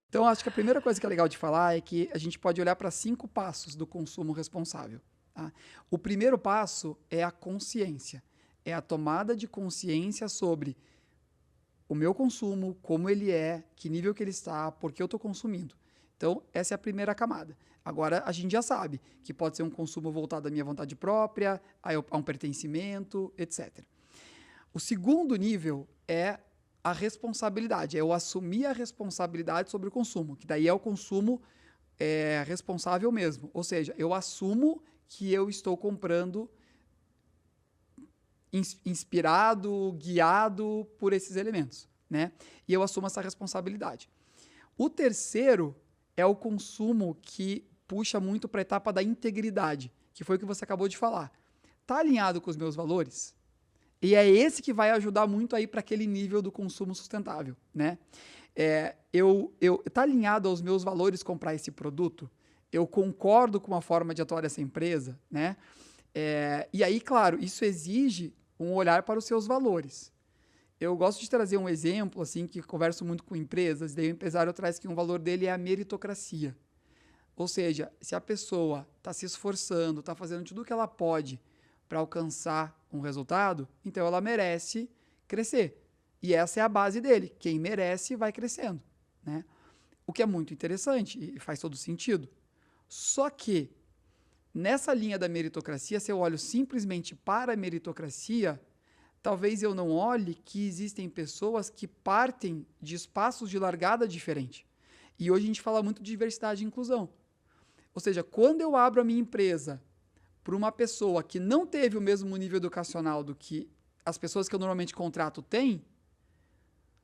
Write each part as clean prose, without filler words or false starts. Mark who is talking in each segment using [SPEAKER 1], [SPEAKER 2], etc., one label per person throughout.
[SPEAKER 1] Então, acho que a primeira coisa que é legal de falar é que a gente pode olhar para 5 passos do consumo responsável. Tá? O primeiro passo é a consciência. É a tomada de consciência sobre o meu consumo, como ele é, que nível que ele está, por que eu estou consumindo. Então, essa é a primeira camada. Agora, a gente já sabe que pode ser um consumo voltado à minha vontade própria, a um pertencimento, etc. O segundo nível é a responsabilidade, é eu assumir a responsabilidade sobre o consumo, que daí é o consumo responsável mesmo. Ou seja, eu assumo que eu estou comprando inspirado, guiado por esses elementos, né? E eu assumo essa responsabilidade. O terceiro é o consumo que puxa muito para a etapa da integridade, que foi o que você acabou de falar. Tá alinhado com os meus valores? E é esse que vai ajudar muito aí para aquele nível do consumo sustentável, né? Tá alinhado aos meus valores comprar esse produto? Eu concordo com a forma de atuar dessa empresa, né? E aí, claro, isso exige um olhar para os seus valores. Eu gosto de trazer um exemplo, assim, que converso muito com empresas, daí o empresário traz que um valor dele é a meritocracia. Ou seja, se a pessoa está se esforçando, está fazendo tudo o que ela pode para alcançar um resultado, então ela merece crescer. E essa é a base dele. Quem merece vai crescendo, né? O que é muito interessante e faz todo sentido. Só que nessa linha da meritocracia, se eu olho simplesmente para a meritocracia, talvez eu não olhe que existem pessoas que partem de espaços de largada diferente. E hoje a gente fala muito de diversidade e inclusão. Ou seja, quando eu abro a minha empresa para uma pessoa que não teve o mesmo nível educacional do que as pessoas que eu normalmente contrato têm,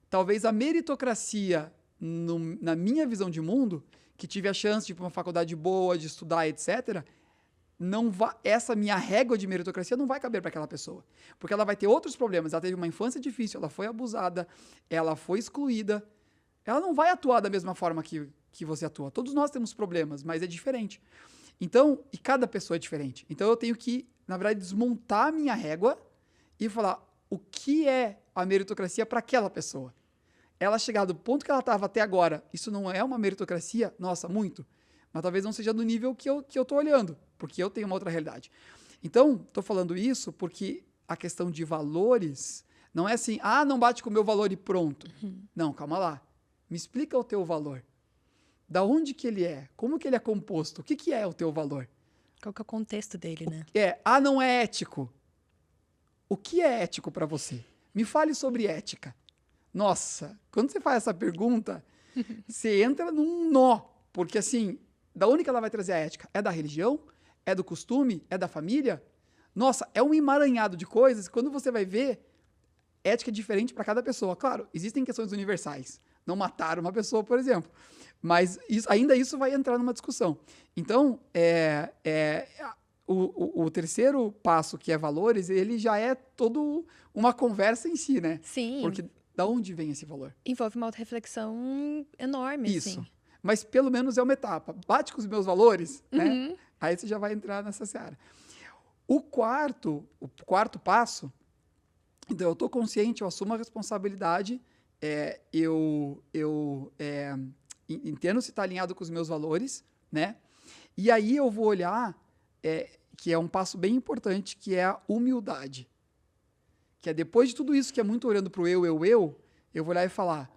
[SPEAKER 1] talvez a meritocracia, na minha visão de mundo, que tive a chance de ir para uma faculdade boa, de estudar, etc., essa minha régua de meritocracia não vai caber para aquela pessoa. Porque ela vai ter outros problemas. Ela teve uma infância difícil, ela foi abusada, ela foi excluída. Ela não vai atuar da mesma forma que você atua. Todos nós temos problemas, mas é diferente. Então, e cada pessoa é diferente. Então eu tenho que, na verdade, desmontar a minha régua e falar o que é a meritocracia para aquela pessoa. Ela chegar do ponto que ela estava até agora, isso não é uma meritocracia? Nossa, muito. Mas talvez não seja do nível que eu estou olhando, porque eu tenho uma outra realidade. Então, estou falando isso porque a questão de valores não é assim, não bate com o meu valor e pronto. Não, calma lá. Me explica o teu valor. Da onde que ele é? Como que ele é composto? O que que é o teu valor?
[SPEAKER 2] Qual que é o contexto dele, né?
[SPEAKER 1] Não é ético. O que é ético para você? Me fale sobre ética. Nossa, quando você faz essa pergunta, você entra num nó. Porque assim, da onde que ela vai trazer a ética? É da religião? É do costume? É da família? Nossa, é um emaranhado de coisas. Quando você vai ver, ética é diferente para cada pessoa. Claro, existem questões universais. Não matar uma pessoa, por exemplo. Mas ainda isso vai entrar numa discussão. Então, o terceiro passo, que é valores, ele já é todo uma conversa em si, né?
[SPEAKER 2] Sim,
[SPEAKER 1] Porque da onde vem esse valor?
[SPEAKER 2] envolve uma autorreflexão enorme,
[SPEAKER 1] Isso.
[SPEAKER 2] assim.
[SPEAKER 1] Mas pelo menos é uma etapa. Bate com os meus valores, né?
[SPEAKER 2] Uhum.
[SPEAKER 1] Aí você já vai entrar nessa seara. O quarto passo, então eu estou consciente, eu assumo a responsabilidade, entendo se está alinhado com os meus valores, né? E aí eu vou olhar, que é um passo bem importante, que é a humildade. Que é depois de tudo isso que é muito olhando para o eu vou olhar e falar,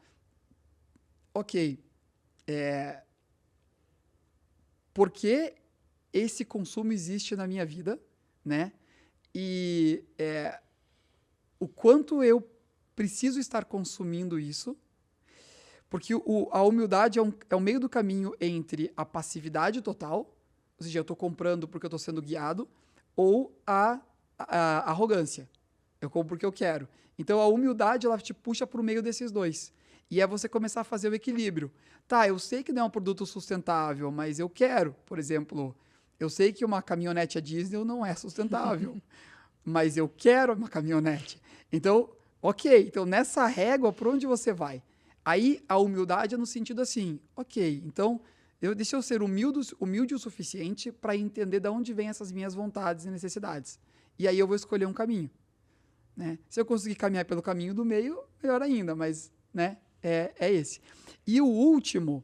[SPEAKER 1] ok, por que esse consumo existe na minha vida, né? E o quanto eu preciso estar consumindo isso, porque a humildade é um meio do caminho entre a passividade total, ou seja, eu estou comprando porque eu estou sendo guiado, ou a arrogância. Eu compro porque eu quero. Então a humildade ela te puxa para o meio desses dois. E é você começar a fazer o equilíbrio. Tá, eu sei que não é um produto sustentável, mas eu quero. Por exemplo, eu sei que uma caminhonete a diesel não é sustentável, mas eu quero uma caminhonete. Então, ok, então nessa régua, por onde você vai? Aí a humildade é no sentido assim, ok, então deixa eu ser humilde o suficiente para entender de onde vêm essas minhas vontades e necessidades. E aí eu vou escolher um caminho. Né? Se eu conseguir caminhar pelo caminho do meio, melhor ainda, mas né, é esse. E o último,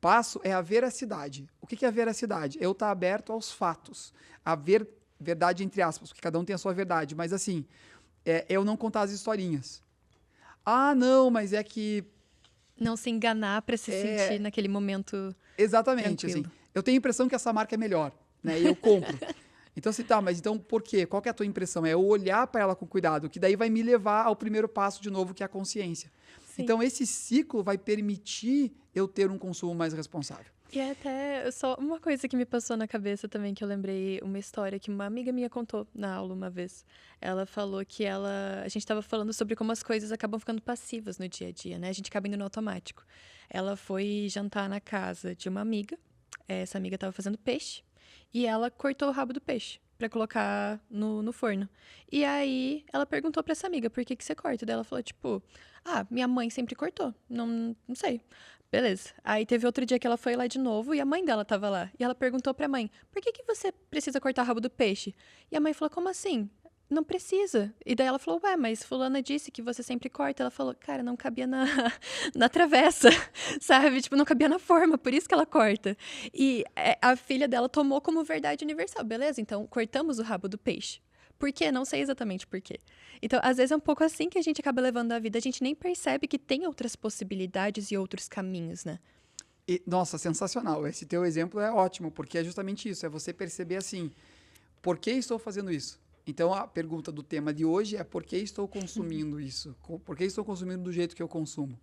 [SPEAKER 1] passo é a veracidade. O que é a veracidade? Eu estar aberto aos fatos. A verdade entre aspas, porque cada um tem a sua verdade. Mas assim, eu não contar as historinhas. Ah, não, mas é que...
[SPEAKER 2] Não se enganar para se sentir naquele momento
[SPEAKER 1] Exatamente,
[SPEAKER 2] tranquilo.
[SPEAKER 1] assim. Eu tenho a impressão que essa marca é melhor, né? E eu compro. Então, assim, tá, mas então por quê? Qual que é a tua impressão? É eu olhar para ela com cuidado, que daí vai me levar ao primeiro passo de novo, que é a consciência.
[SPEAKER 2] Sim.
[SPEAKER 1] Então, esse ciclo vai permitir eu ter um consumo mais responsável.
[SPEAKER 2] E até só uma coisa que me passou na cabeça também, que eu lembrei uma história que uma amiga minha contou na aula uma vez. Ela falou que a gente estava falando sobre como as coisas acabam ficando passivas no dia a dia, né? A gente acaba indo no automático. Ela foi jantar na casa de uma amiga, essa amiga estava fazendo peixe, e ela cortou o rabo do peixe para colocar no forno. E aí ela perguntou para essa amiga, por que você corta? Daí ela falou, tipo, minha mãe sempre cortou, não sei. Beleza. Aí teve outro dia que ela foi lá de novo e a mãe dela tava lá. E ela perguntou pra mãe, por que você precisa cortar o rabo do peixe? E a mãe falou, como assim? Não precisa. E daí ela falou, ué, mas fulana disse que você sempre corta. Ela falou, cara, não cabia na travessa, sabe? Tipo, não cabia na forma, por isso que ela corta. E a filha dela tomou como verdade universal. Beleza, então cortamos o rabo do peixe. Por quê? Não sei exatamente por quê. Então, às vezes é um pouco assim que a gente acaba levando a vida. A gente nem percebe que tem outras possibilidades e outros caminhos, né?
[SPEAKER 1] Nossa, sensacional. Esse teu exemplo é ótimo, porque é justamente isso. É você perceber assim, por que estou fazendo isso? Então, a pergunta do tema de hoje é por que estou consumindo isso? Por que estou consumindo do jeito que eu consumo?